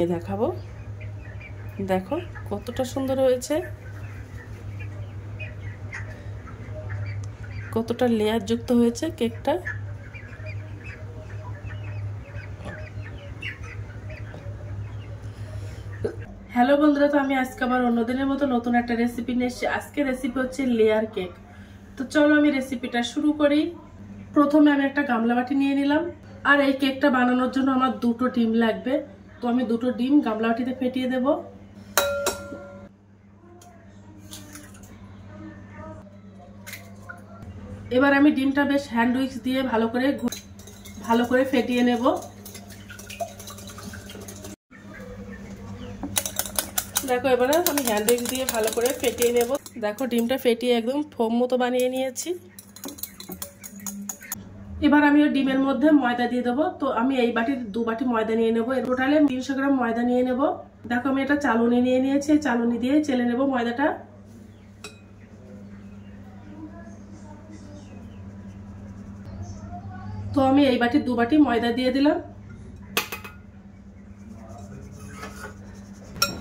দেখাবো। দেখো কতটা সুন্দর হয়েছে, কতটা লেয়ার যুক্ত হয়েছে কেকটা। হ্যালো বন্ধুরা, তো আমি আজকে আবার অন্যদিনের মতো নতুন একটা রেসিপি নিয়ে এসেছি। আজকে রেসিপি হচ্ছে লেয়ার কেক। তো চলো আমি রেসিপিটা শুরু করি। প্রথমে আমি একটা গামলা বাটি নিয়ে নিলাম, আর এই কেকটা বানানোর জন্য আমার দুটো ডিম লাগবে। তো আমি দুটো ডিম গামলা বাটিতে ফেটিয়ে দেব। এবার আমি ডিমটা বেশ হ্যান্ড উইক্স দিয়ে ভালো করে ফেটিয়ে নেব। দেখো এবারে আমি হ্যান্ড উইক্স দিয়ে ভালো করে ফেটিয়ে নেব। দেখো ডিমটা ফেটিয়ে একদম ফোম মতো বানিয়ে নিয়েছি। এবার আমি ওই ডিমের মধ্যে ময়দা দিয়ে দেবো। তো আমি এই বাটির 2 বাটি ময়দা নিয়ে নেবো। টোটালে 300 গ্রাম ময়দা নিয়ে নেব। দেখো আমি এটা চালনি নিয়ে নিয়েছি, চালনি দিয়ে চেলে নেব ময়দাটা। তো আমি এই বাটির 2 বাটি ময়দা দিয়ে দিলাম।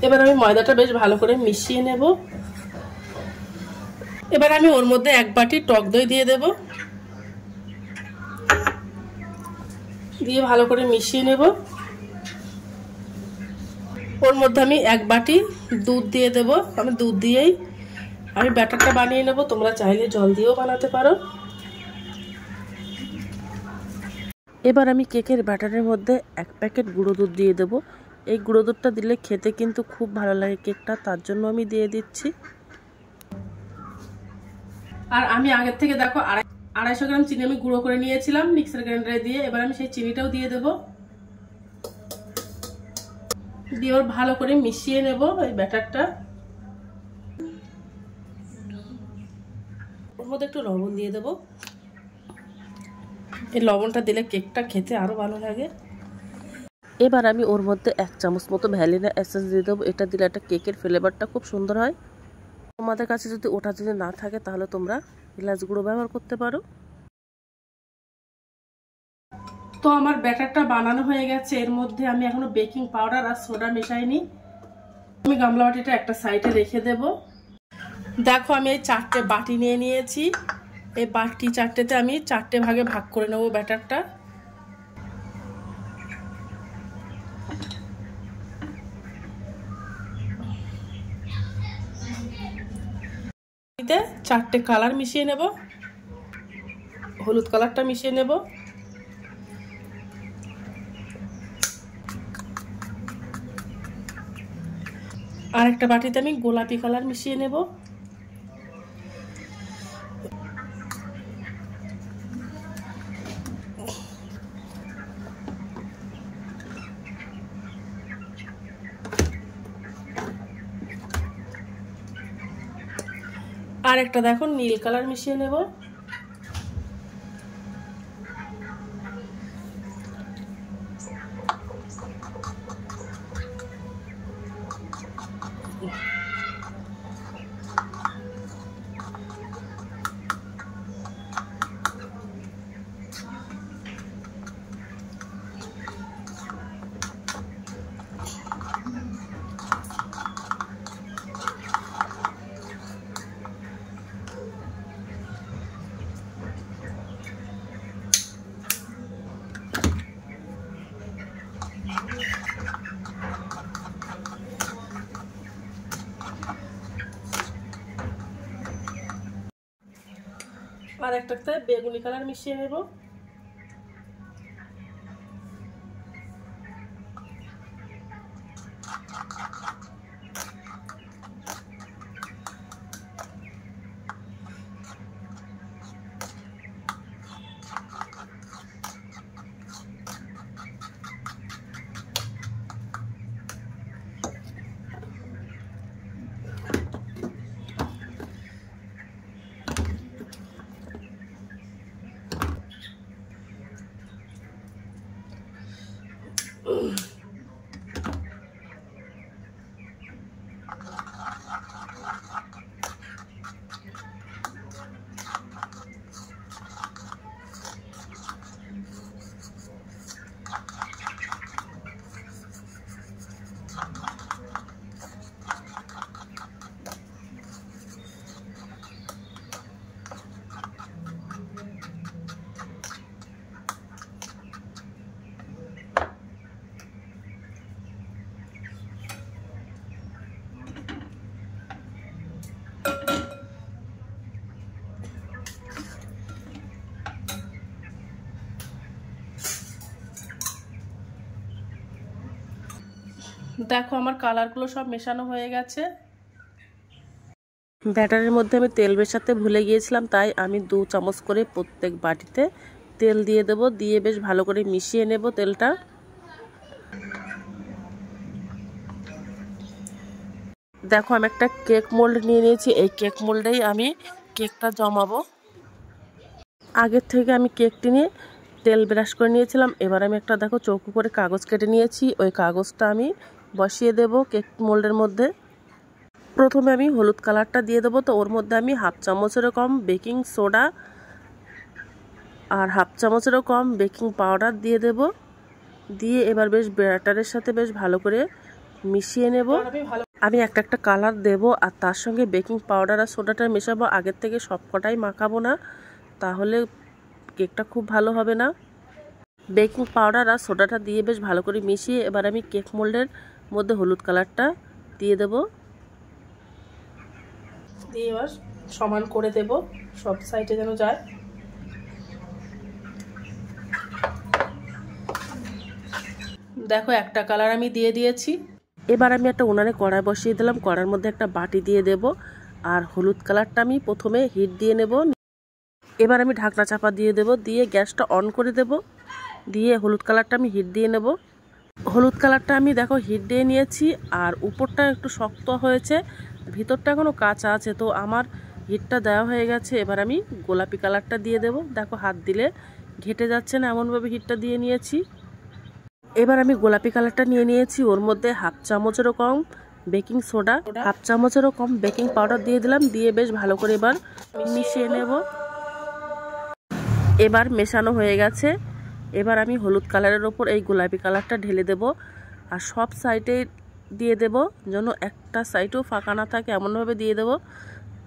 এবার আমি ময়দাটা বেশ ভালো করে মিশিয়ে নেব। এবার আমি ওর মধ্যে 1 বাটি টক দই দিয়ে দেব, দিয়ে ভালো করে মিশিয়ে নেব। ওর মধ্যে আমি 1 বাটি দুধ দিয়ে দেব। আমি দুধ দিয়েই আমি ব্যাটারটা বানিয়ে নেব। তোমরা চাইলে জল দিয়েও বানাতে পারো। এবার আমি কেকের ব্যাটারের মধ্যে 1 প্যাকেট গুঁড়ো দুধ দিয়ে দেব। এই গুঁড়ো দুধটা দিলে খেতে কিন্তু খুব ভালো লাগে কেকটা, তার জন্য আমি দিয়ে দিচ্ছি। আর আমি আগের থেকে দেখো 250 গ্রাম চিনি আমি গুঁড়ো করে নিয়েছিলাম মিক্সার গ্রাইন্ডারে দিয়ে। এবার আমি সেই চিনিটাও দিয়ে দেব, দিয়ে ওর ভালো করে মিশিয়ে নেব এই ব্যাটারটা। ওর মধ্যে একটু লবণ দিয়ে দেব। এই লবণটা দিলে কেকটা খেতে আরো ভালো লাগে। এবার আমি ওর মধ্যে 1 চামচ মতো ভ্যানিলা এসেন্স দিয়ে দেবো। এটা দিলে একটা কেকের ফ্লেভারটা খুব সুন্দর হয়। তোমাদের কাছে যদি ওটা না থাকে তাহলে তোমরা এলাচ গুঁড়ো ব্যবহার করতে পারো। তো আমার ব্যাটারটা বানানো হয়ে গেছে। এর মধ্যে আমি এখনো বেকিং পাউডার আর সোডা মেশাইনি। আমি গামলা বাটিটা একটা সাইডে রেখে দেব। দেখো আমি এই 4টে বাটি নিয়ে নিয়েছি। এই বাটি 4টেতে আমি 4টে ভাগে ভাগ করে নেব ব্যাটারটা। এতে 4টে কালার মিশিয়ে নেব। হলুদ কালারটা মিশিয়ে নেব, আর একটা বাটিতে আমি গোলাপি কালার মিশিয়ে নেব। আর একটা দেখো নীল কালার মিশিয়ে নেব। আর একটাতে বেগুনি কালার মিশিয়ে নেব। দেখো আমার কালারগুলো সব মেশানো হয়ে গেছে। ব্যাটারের মধ্যে আমি তেল মেশাতে ভুলে গিয়েছিলাম, তাই আমি 2 চামচ করে প্রত্যেক বাটিতে তেল দিয়ে দেব, দিয়ে বেশ ভালো করে মিশিয়ে নেব তেলটা। দেখো আমি একটা কেক মোল্ড নিয়ে নিয়েছি, এই কেক মোল্ডেই আমি কেকটা জমাবো। আগের থেকে আমি কেকটি নিয়ে তেল ব্রাশ করে নিয়েছিলাম। এবার আমি একটা দেখো চৌকো করে কাগজ কেটে নিয়েছি, ওই কাগজটা আমি বসিয়ে দেব কেক মোল্ডের মধ্যে। প্রথমে আমি হলুদ কালারটা দিয়ে দেবো, তো ওর মধ্যে আমি 1/2 চামচেরও কম বেকিং সোডা আর 1/2 চামচেরও কম বেকিং পাউডার দিয়ে দেব। দিয়ে এবার বেশ ব্যাটারের সাথে বেশ ভালো করে মিশিয়ে নেব। আমি একটা কালার দেব আর তার সঙ্গে বেকিং পাউডার আর সোডাটা মেশাবো। আগের থেকে সবকটাই মাখাবো না, তাহলে কেকটা খুব ভালো হবে না। বেকিং পাউডার আর সোডাটা দিয়ে বেশ ভালো করে মিশিয়ে এবার আমি কেক মোল্ডের মধ্যে হলুদ কালারটা দিয়ে দেব, দিয়ে এবার সমান করে দেব, সব সাইডে যেন যায়। দেখো একটা কালার আমি দিয়ে দিয়েছি। এবার আমি একটা উনানে কড়াই বসিয়ে দিলাম, কড়াইয়ের মধ্যে একটা বাটি দিয়ে দেব আর হলুদ কালারটা আমি প্রথমে হিট দিয়ে নেব। এবার আমি ঢাকনা চাপা দিয়ে দেব, দিয়ে গ্যাসটা অন করে দেব, দিয়ে হলুদ কালারটা আমি হিট দিয়ে নেব। হলুদ কালারটা আমি দেখো হিট দিয়ে নিয়েছি, আর উপরটা একটু শক্ত হয়েছে, ভিতরটা এখনো কাঁচা আছে, তো আমার হিটটা দেওয়া হয়ে গেছে। এবার আমি গোলাপি কালারটা দিয়ে দেব। দেখো হাত দিলে ঘেটে যাচ্ছে না, এমনভাবে হিটটা দিয়ে নিয়েছি। এবার আমি গোলাপি কালারটা নিয়ে নিয়েছি, ওর মধ্যে 1/2 চামচেরও কম বেকিং সোডা, 1/2 চামচেরও কম বেকিং পাউডার দিয়ে দিলাম, দিয়ে বেশ ভালো করে এবার মিশিয়ে নেব। এবার মেশানো হয়ে গেছে। এবার আমি হলুদ কালারের ওপর এই গোলাপি কালারটা ঢেলে দেব, আর সব সাইডে দিয়ে দেব, যেন একটা সাইডও ফাঁকা না থাকে এমনভাবে দিয়ে দেব।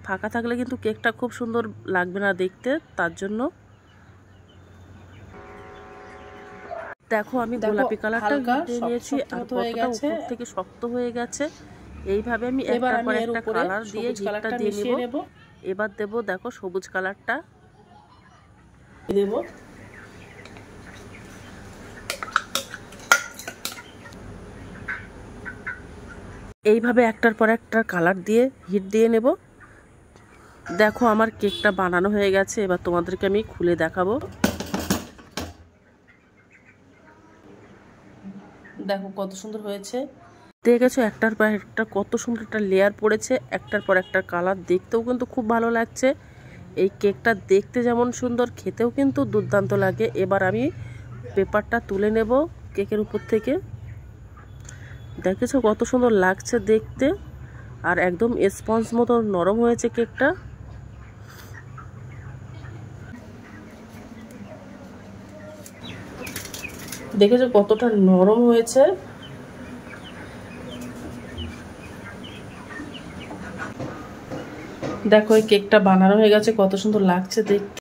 ফাঁকা থাকলে কিন্তু কেকটা খুব সুন্দর লাগবে না দেখতে, তার জন্য। দেখো আমি গোলাপি কালারটা দিয়ে নিয়েছি, আর কতটা উপর থেকে শক্ত হয়ে গেছে। এইভাবে আমি একটার পর একটা কালার দিয়ে হিটটা দিয়ে নেব। এবার দেব দেখো সবুজ কালারটা দেব। এইভাবে একটার পর একটা কালার দিয়ে হিট দিয়ে নেব। দেখো আমার কেকটা বানানো হয়ে গেছে, এবার তোমাদেরকে আমি খুলে দেখাবো। দেখো কত সুন্দর হয়েছে, দেখেছো একটার পর একটা কত সুন্দর একটা লেয়ার পড়েছে, একটার পর একটা কালার, দেখতেও কিন্তু খুব ভালো লাগছে। এই কেকটা দেখতে যেমন সুন্দর, খেতেও কিন্তু দুর্দান্ত লাগে। এবার আমি পেপারটা তুলে নেব কেকের উপর থেকে। দেখেছো কত সুন্দর লাগছে দেখতে, আর একদম স্পঞ্জ মতো নরম হয়েছে কেকটা। দেখেছো কতটা নরম হয়েছে। দেখো এই কেকটা বানানো হয়ে গেছে, কত সুন্দর লাগছে দেখতে।